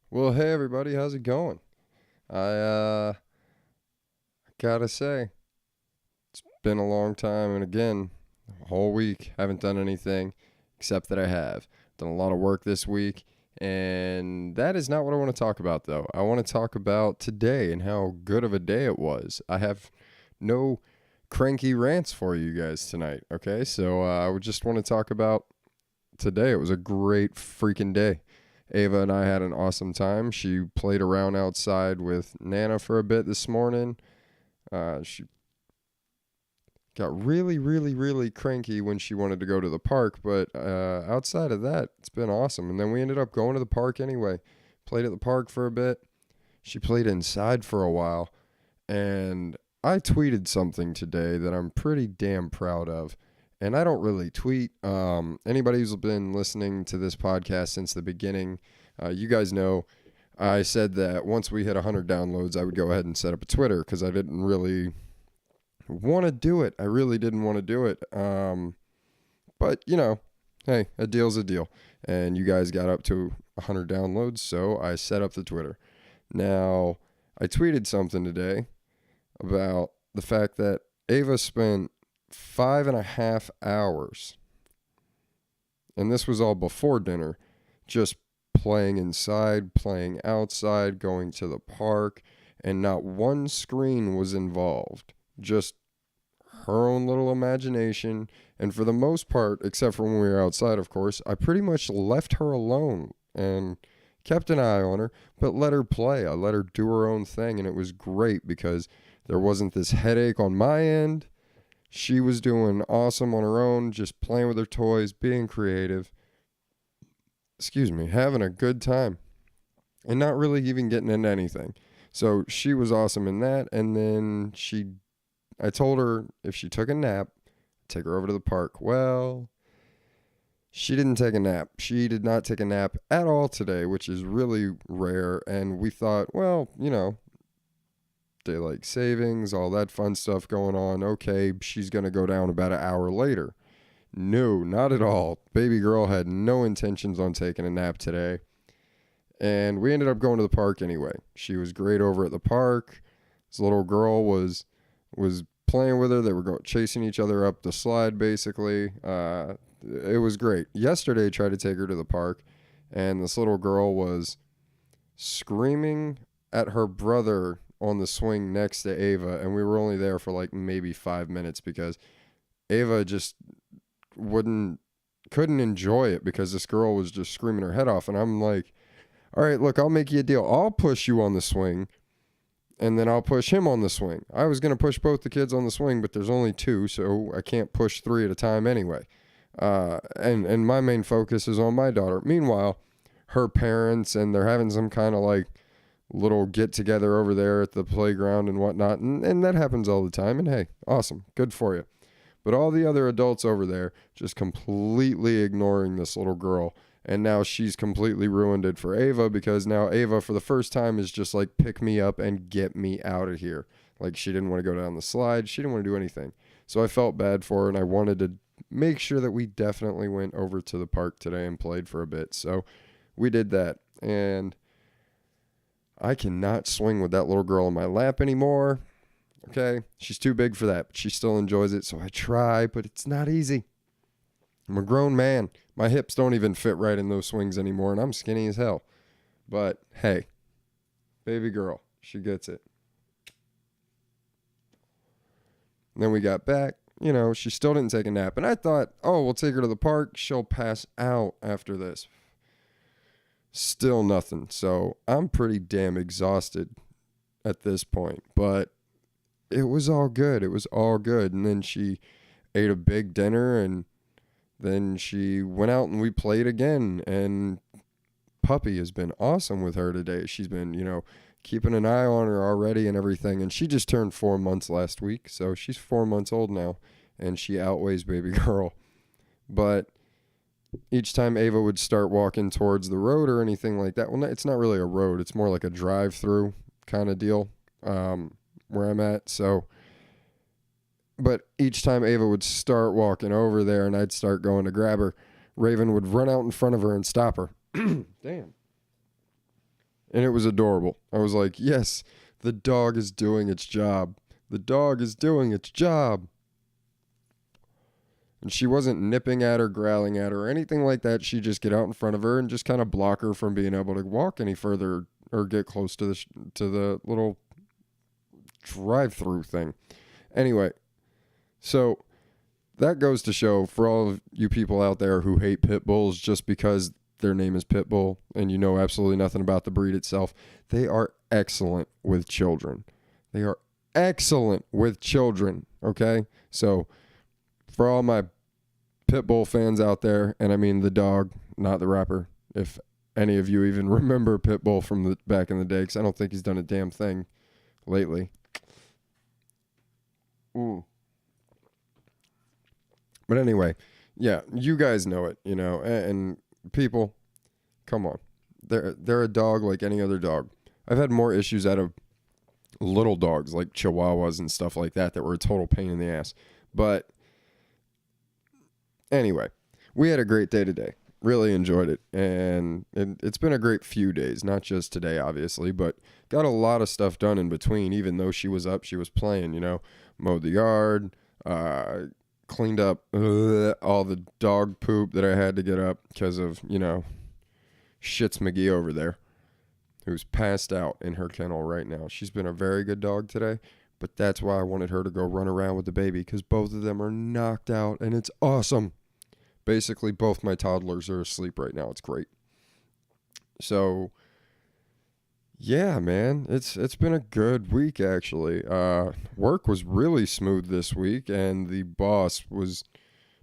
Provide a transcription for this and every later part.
Well, hey everybody, how's it going? I gotta say, it's been a long time, and again, a whole week haven't done anything except that I have done a lot of work this week, and that is not what I want to talk about though. I want to talk about today and how good of a day it was. I have no cranky rants for you guys tonight. Okay, so I would just want to talk about today. It was a great freaking day. Ava and I had an awesome time. She played around outside with Nana for a bit this morning. She got really, really, really cranky when she wanted to go to the park, but outside of that, it's been awesome. And then we ended up going to the park anyway. Played at the park for a bit. She played inside for a while. And I tweeted something today that I'm pretty damn proud of. And I don't really tweet. Anybody who's been listening to this podcast since the beginning, you guys know I said that once we hit 100 downloads, I would go ahead and set up a Twitter because I didn't really want to do it. I really didn't want to do it. But, hey, a deal's a deal. And you guys got up to 100 downloads, so I set up the Twitter. Now, I tweeted something today about the fact that Ava spent 5.5 hours, and this was all before dinner, just playing inside, playing outside, going to the park, and not one screen was involved. Just her own little imagination. And for the most part, except for when we were outside, of course, I pretty much left her alone and kept an eye on her, but let her play. I let her do her own thing, and it was great because there wasn't this headache on my end. She was doing awesome on her own, just playing with her toys, being creative. Having a good time and not really even getting into anything. So she was awesome in that. And then I told her if she took a nap, take her over to the park. Well, she didn't take a nap. She did not take a nap at all today, which is really rare. And we thought, well, daylight savings, all that fun stuff going on. Okay, she's going to go down about an hour later. No, not at all. Baby girl had no intentions on taking a nap today. And we ended up going to the park anyway. She was great over at the park. This little girl was playing with her. They were chasing each other up the slide, basically. It was great. Yesterday, I tried to take her to the park, and this little girl was screaming at her brother on the swing next to Ava, and we were only there for like maybe 5 minutes because Ava just couldn't enjoy it because this girl was just screaming her head off. And I'm like, all right, look, I'll make you a deal. I'll push you on the swing, and then I'll push him on the swing. I was going to push both the kids on the swing, but there's only two, so I can't push three at a time anyway. And my main focus is on my daughter. Meanwhile, her parents, and they're having some kind of like little get together over there at the playground and whatnot. And that happens all the time. And hey, awesome. Good for you. But all the other adults over there just completely ignoring this little girl. And now she's completely ruined it for Ava because now Ava, for the first time, is just like, pick me up and get me out of here. Like, she didn't want to go down the slide. She didn't want to do anything. So I felt bad for her, and I wanted to make sure that we definitely went over to the park today and played for a bit. So we did that. And I cannot swing with that little girl in my lap anymore. Okay, she's too big for that, but she still enjoys it, so I try, but it's not easy. I'm a grown man. My hips don't even fit right in those swings anymore, and I'm skinny as hell. But hey, baby girl, she gets it. And then we got back. She still didn't take a nap, and I thought, oh, we'll take her to the park. She'll pass out after this. Still nothing. So I'm pretty damn exhausted at this point, but it was all good. It was all good. And then she ate a big dinner, and then she went out and we played again. And Puppy has been awesome with her today. She's been, keeping an eye on her already and everything. And she just turned 4 months last week. So she's 4 months old now, and she outweighs baby girl. But each time Ava would start walking towards the road or anything like that, well, it's not really a road. It's more like a drive-through kind of deal. Where I'm at. So, but each time Ava would start walking over there and I'd start going to grab her, Raven would run out in front of her and stop her. Damn. And it was adorable. I was like, yes, the dog is doing its job. The dog is doing its job. And she wasn't nipping at her, growling at her, or anything like that. She'd just get out in front of her and just kind of block her from being able to walk any further or get close to the little drive-through thing. Anyway, so that goes to show for all of you people out there who hate pit bulls just because their name is Pitbull and you know absolutely nothing about the breed itself, they are excellent with children. They are excellent with children, okay? So for all my Pitbull fans out there, and I mean the dog, not the rapper, if any of you even remember Pitbull from the back in the day, because I don't think he's done a damn thing lately. But anyway, yeah, you guys know it, you know, and people, come on. They're a dog like any other dog. I've had more issues out of little dogs like Chihuahuas and stuff like that were a total pain in the ass. But anyway, we had a great day today. Really enjoyed it. And it's been a great few days, not just today, obviously, but got a lot of stuff done in between. Even though she was up, she was playing, you know, mowed the yard, cleaned up all the dog poop that I had to get up because of, you know, Shits McGee over there, who's passed out in her kennel right now. She's been a very good dog today, but that's why I wanted her to go run around with the baby, because both of them are knocked out, and it's awesome. Basically, both my toddlers are asleep right now. It's great. So, yeah, man, it's been a good week, actually. Work was really smooth this week, and the boss was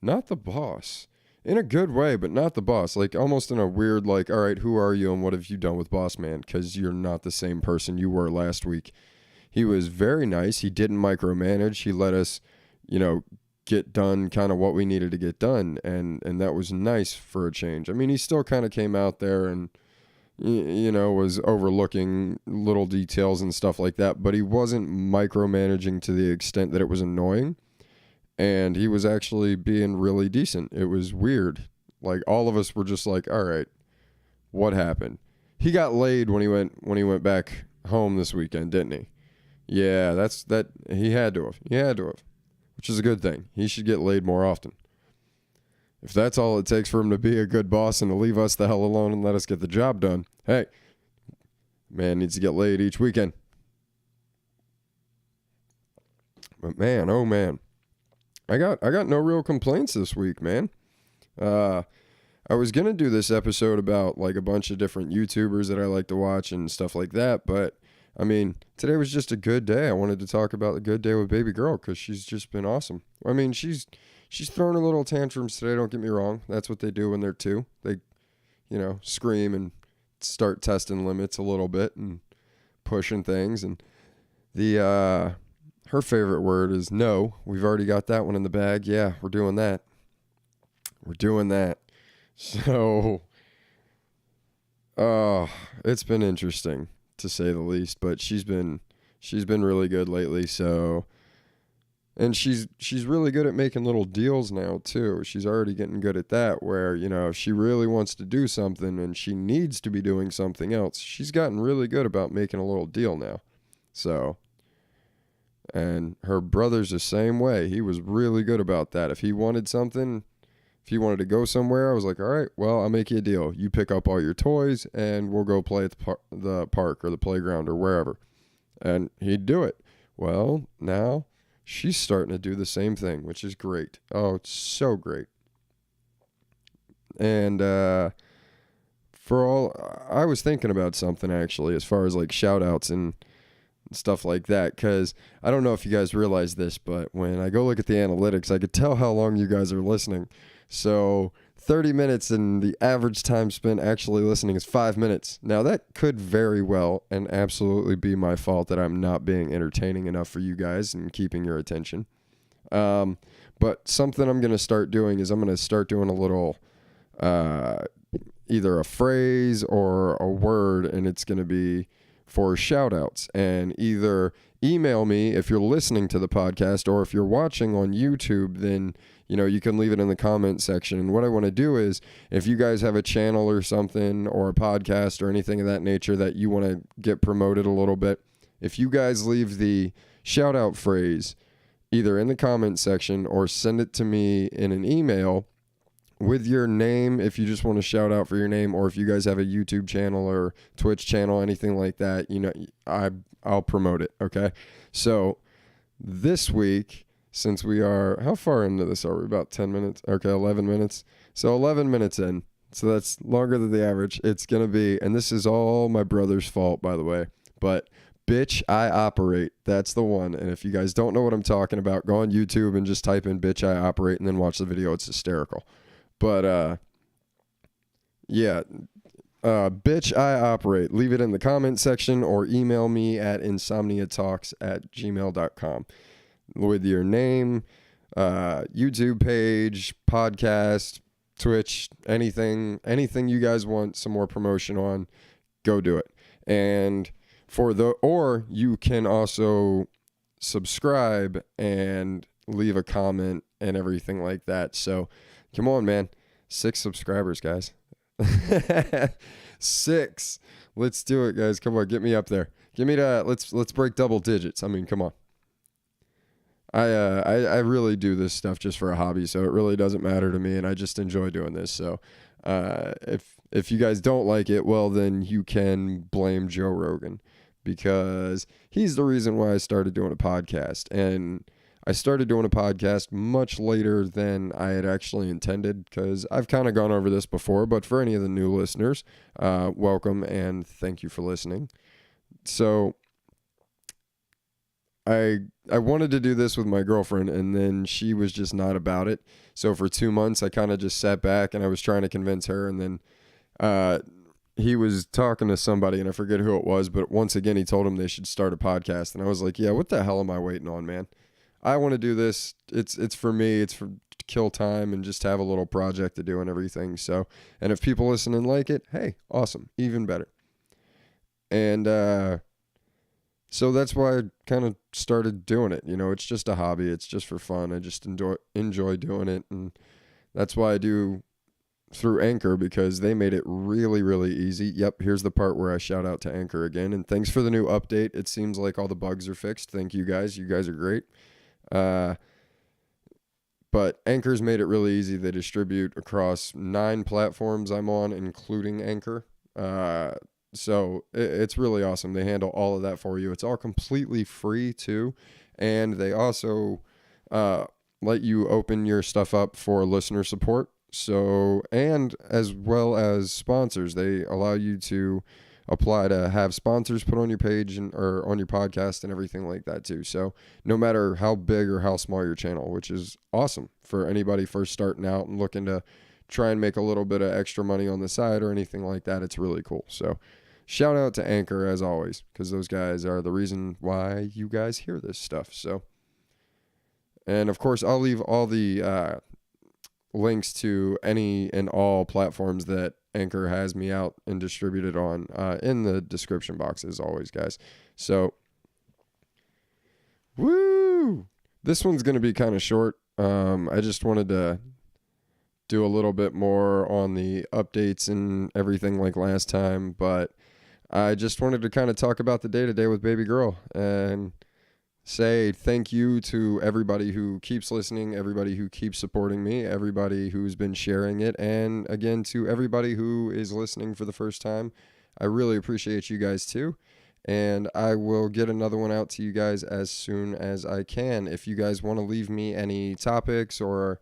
not the boss. In a good way, but not the boss. Like, almost in a weird, like, all right, who are you and what have you done with boss man? Because you're not the same person you were last week. He was very nice. He didn't micromanage. He let us, you know, get done kind of what we needed to get done. And that was nice for a change. I mean, he still kind of came out there and, you know, was overlooking little details and stuff like that. But he wasn't micromanaging to the extent that it was annoying. And he was actually being really decent. It was weird. Like, all of us were just like, all right, what happened? He got laid when he went back home this weekend, didn't he? Yeah, he had to have. He had to have. Which is a good thing. He should get laid more often. If that's all it takes for him to be a good boss and to leave us the hell alone and let us get the job done, hey, man needs to get laid each weekend. But man, oh man. I got no real complaints this week, man. I was going to do this episode about like a bunch of different YouTubers that I like to watch and stuff like that, but I mean, today was just a good day. I wanted to talk about the good day with baby girl because she's just been awesome. I mean, she's throwing her little tantrums today, don't get me wrong. That's what they do when they're two. They, you know, scream and start testing limits a little bit and pushing things. And her favorite word is no. We've already got that one in the bag. Yeah, we're doing that. We're doing that. So, it's been interesting to say the least, but she's been really good lately. So, and she's really good at making little deals now too. She's already getting good at that, where, you know, if she really wants to do something and she needs to be doing something else, she's gotten really good about making a little deal now. So, and her brother's the same way. He was really good about that. If he wanted something, if he wanted to go somewhere, I was like, all right, well, I'll make you a deal. You pick up all your toys and we'll go play at the park or the playground or wherever. And he'd do it. Well, now she's starting to do the same thing, which is great. Oh, it's so great. And I was thinking about something actually, as far as like shout outs and stuff like that, because I don't know if you guys realize this, but when I go look at the analytics, I could tell how long you guys are listening. So 30 minutes and the average time spent actually listening is 5 minutes. Now that could very well and absolutely be my fault that I'm not being entertaining enough for you guys and keeping your attention. But something I'm going to start doing is I'm going to start doing a little either a phrase or a word, and it's going to be for shout outs, and either email me if you're listening to the podcast, or if you're watching on YouTube, then you can leave it in the comment section. And what I want to do is, if you guys have a channel or something, or a podcast or anything of that nature that you want to get promoted a little bit, if you guys leave the shout out phrase either in the comment section or send it to me in an email with your name, if you just want to shout out for your name, or if you guys have a YouTube channel or Twitch channel, anything like that, I'll promote it. Okay. So this week, since we are, how far into this are we? About 10 minutes. Okay. 11 minutes. So 11 minutes in. So that's longer than the average. It's going to be, and this is all my brother's fault, by the way, but Bitch I Operate. That's the one. And if you guys don't know what I'm talking about, go on YouTube and just type in Bitch I Operate and then watch the video. It's hysterical. But, yeah, Bitch I Operate. Leave it in the comment section or email me at insomniatalks@gmail.com with your name, YouTube page, podcast, Twitch, anything you guys want some more promotion on, go do it. And or you can also subscribe and leave a comment and everything like that. So come on, man. 6 subscribers, guys. 6. Let's do it, guys. Come on, get me up there. Give me that. Let's break double digits. I mean, come on. I really do this stuff just for a hobby, so it really doesn't matter to me, and I just enjoy doing this. So if you guys don't like it, well, then you can blame Joe Rogan, because he's the reason why I started doing a podcast. And I started doing a podcast much later than I had actually intended, because I've kind of gone over this before, but for any of the new listeners, welcome and thank you for listening. So I wanted to do this with my girlfriend, and then she was just not about it. So for 2 months, I kind of just sat back and I was trying to convince her, and then he was talking to somebody, and I forget who it was, but once again, he told him they should start a podcast. And I was like, yeah, what the hell am I waiting on, man? I want to do this. It's for me. It's to kill time and just have a little project to do and everything. So, and if people listen and like it, hey, awesome, even better. And so that's why I kind of started doing it. It's just a hobby. It's just for fun. I just enjoy doing it, and that's why I do through Anchor, because they made it really, really easy. Yep, here's the part where I shout out to Anchor again. And thanks for the new update. It seems like all the bugs are fixed. Thank you guys. You guys are great. But Anchor's made it really easy. They distribute across 9 platforms I'm on, including Anchor. So it's really awesome. They handle all of that for you. It's all completely free too. And they also let you open your stuff up for listener support. So, and as well as sponsors, they allow you to apply to have sponsors put on your page or on your podcast and everything like that too. So no matter how big or how small your channel, which is awesome for anybody first starting out and looking to try and make a little bit of extra money on the side or anything like that, it's really cool. So shout out to Anchor as always, because those guys are the reason why you guys hear this stuff. So, and of course, I'll leave all the links to any and all platforms that Anchor has me out and distributed on in the description box as always, guys. So, woo! This one's going to be kind of short. I just wanted to do a little bit more on the updates and everything like last time, but I just wanted to kind of talk about the day-to-day with baby girl and say thank you to everybody who keeps listening, everybody who keeps supporting me, everybody who's been sharing it, and again, to everybody who is listening for the first time. I really appreciate you guys too, and I will get another one out to you guys as soon as I can. If you guys want to leave me any topics or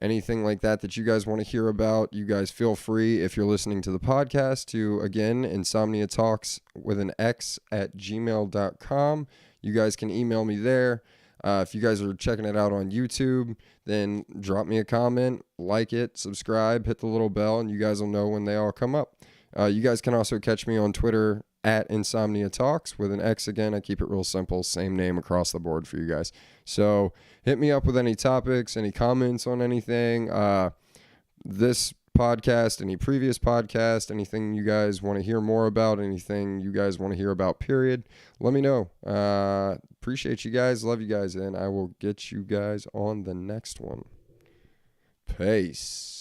anything like that you guys want to hear about, you guys feel free, if you're listening to the podcast, to, again, insomniatalks with an X @gmail.com. You guys can email me there. If you guys are checking it out on YouTube, then drop me a comment, like it, subscribe, hit the little bell, and you guys will know when they all come up. You guys can also catch me on Twitter @insomniatalks with an X again. I keep it real simple, same name across the board for you guys. So hit me up with any topics, any comments on anything. This podcast, any previous podcast, anything you guys want to hear more about, anything you guys want to hear about, period, let me know. Appreciate you guys. Love you guys. And I will get you guys on the next one. Peace.